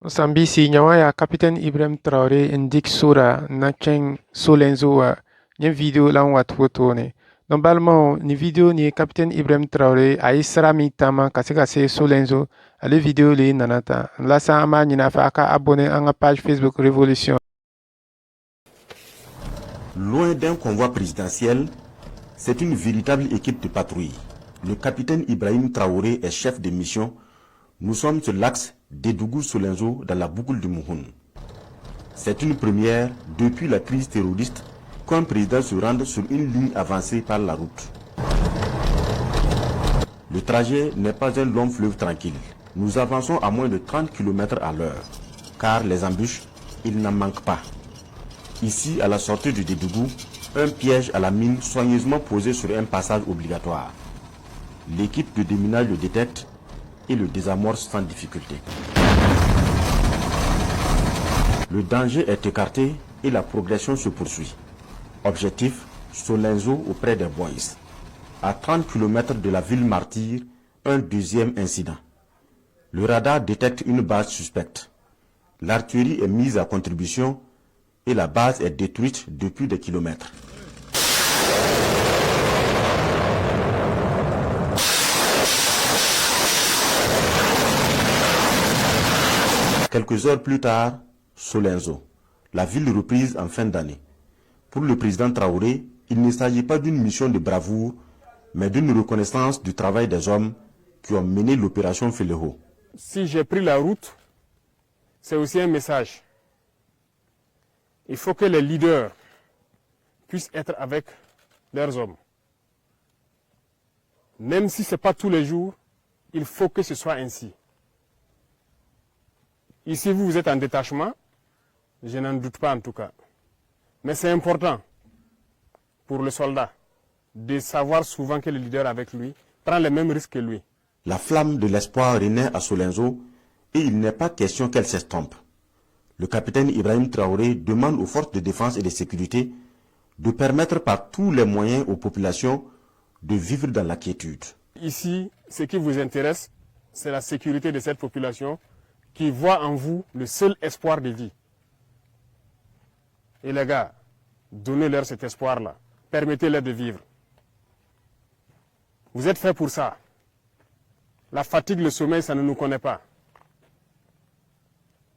Sambisi Nyawaya Capitaine Ibrahim Traoré indique Sura Nacheng Solenzo ni vidéo lan wat photo ne. Donc balma ni vidéo ni Capitaine Ibrahim Traoré a isra mi tama kase Solenzo ale vidéo li nanata. La sa ama ni na fa ka abonné à la page Facebook Révolution. Loin d'un convoi présidentiel, c'est une véritable équipe de patrouille. Le capitaine Ibrahim Traoré est chef de mission. Nous sommes sur l'axe d'Edougou-Solenzo dans la boucle du Mouhoun. C'est une première depuis la crise terroriste qu'un président se rende sur une ligne avancée par la route. Le trajet n'est pas un long fleuve tranquille. Nous avançons à moins de 30 km à l'heure, car les embûches, il n'en manque pas. Ici, à la sortie du Dédougou, un piège à la mine soigneusement posé sur un passage obligatoire. L'équipe de déminage le détecte et le désamorce sans difficulté. Le danger est écarté et la progression se poursuit. Objectif, Solenzo auprès des Boys. À 30 km de la ville martyre, un deuxième incident. Le radar détecte une base suspecte. L'artillerie est mise à contribution et la base est détruite depuis des kilomètres. Quelques heures plus tard, Solenzo, la ville reprise en fin d'année. Pour le président Traoré, il ne s'agit pas d'une mission de bravoure, mais d'une reconnaissance du travail des hommes qui ont mené l'opération Félého. Si j'ai pris la route, c'est aussi un message. Il faut que les leaders puissent être avec leurs hommes. Même si ce n'est pas tous les jours, il faut que ce soit ainsi. Ici, vous êtes en détachement, je n'en doute pas en tout cas. Mais c'est important pour le soldat de savoir souvent que le leader avec lui prend les mêmes risques que lui. La flamme de l'espoir renaît à Solenzo et il n'est pas question qu'elle s'estompe. Le capitaine Ibrahim Traoré demande aux forces de défense et de sécurité de permettre par tous les moyens aux populations de vivre dans la quiétude. Ici, ce qui vous intéresse, c'est la sécurité de cette population qui voit en vous le seul espoir de vie. Et les gars, donnez-leur cet espoir-là. Permettez-leur de vivre. Vous êtes faits pour ça. La fatigue, le sommeil, ça ne nous connaît pas.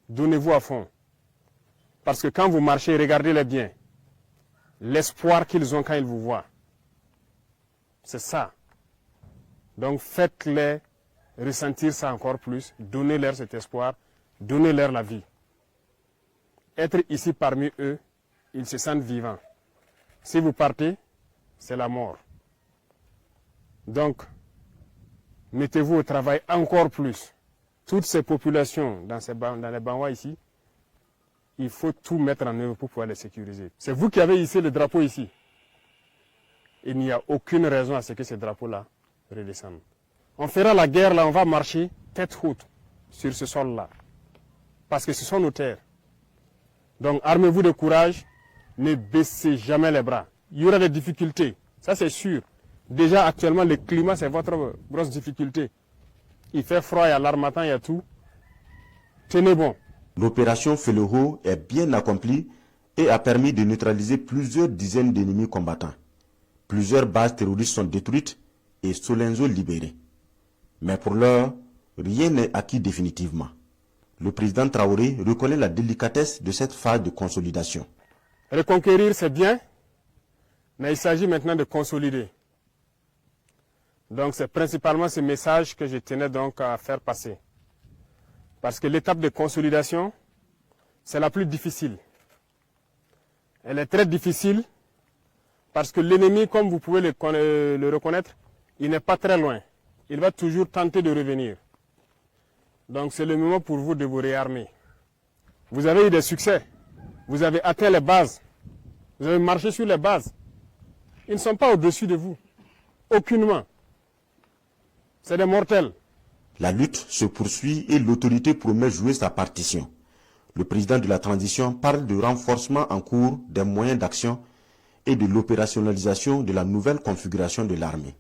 Donnez-vous à fond. Parce que quand vous marchez, regardez-les bien. L'espoir qu'ils ont quand ils vous voient. C'est ça. Donc faites-les ressentir ça encore plus. Donnez-leur cet espoir. Donnez-leur la vie. Être ici parmi eux, ils se sentent vivants. Si vous partez, c'est la mort. Donc, mettez-vous au travail encore plus. Toutes ces populations dans les Banwa ici, il faut tout mettre en œuvre pour pouvoir les sécuriser. C'est vous qui avez hissé le drapeau ici. Il n'y a aucune raison à ce que ce drapeau-là redescende. On fera la guerre là, on va marcher tête haute sur ce sol-là. Parce que ce sont nos terres. Donc armez-vous de courage, ne baissez jamais les bras. Il y aura des difficultés, ça c'est sûr. Déjà actuellement le climat c'est votre grosse difficulté. Il fait froid, il y a l'armatan, il y a tout. Tenez bon. L'opération Félého est bien accomplie et a permis de neutraliser plusieurs dizaines d'ennemis combattants. Plusieurs bases terroristes sont détruites et Solenzo libéré. Mais pour l'heure, rien n'est acquis définitivement. Le président Traoré reconnaît la délicatesse de cette phase de consolidation. Reconquérir, c'est bien, mais il s'agit maintenant de consolider. Donc c'est principalement ce message que je tenais donc à faire passer. Parce que l'étape de consolidation, c'est la plus difficile. Elle est très difficile parce que l'ennemi, comme vous pouvez le reconnaître, il n'est pas très loin. Il va toujours tenter de revenir. Donc c'est le moment pour vous de vous réarmer. Vous avez eu des succès. Vous avez atteint les bases. Vous avez marché sur les bases. Ils ne sont pas au-dessus de vous. Aucunement. C'est des mortels. La lutte se poursuit et l'autorité promet jouer sa partition. Le président de la transition parle de renforcement en cours des moyens d'action et de l'opérationnalisation de la nouvelle configuration de l'armée.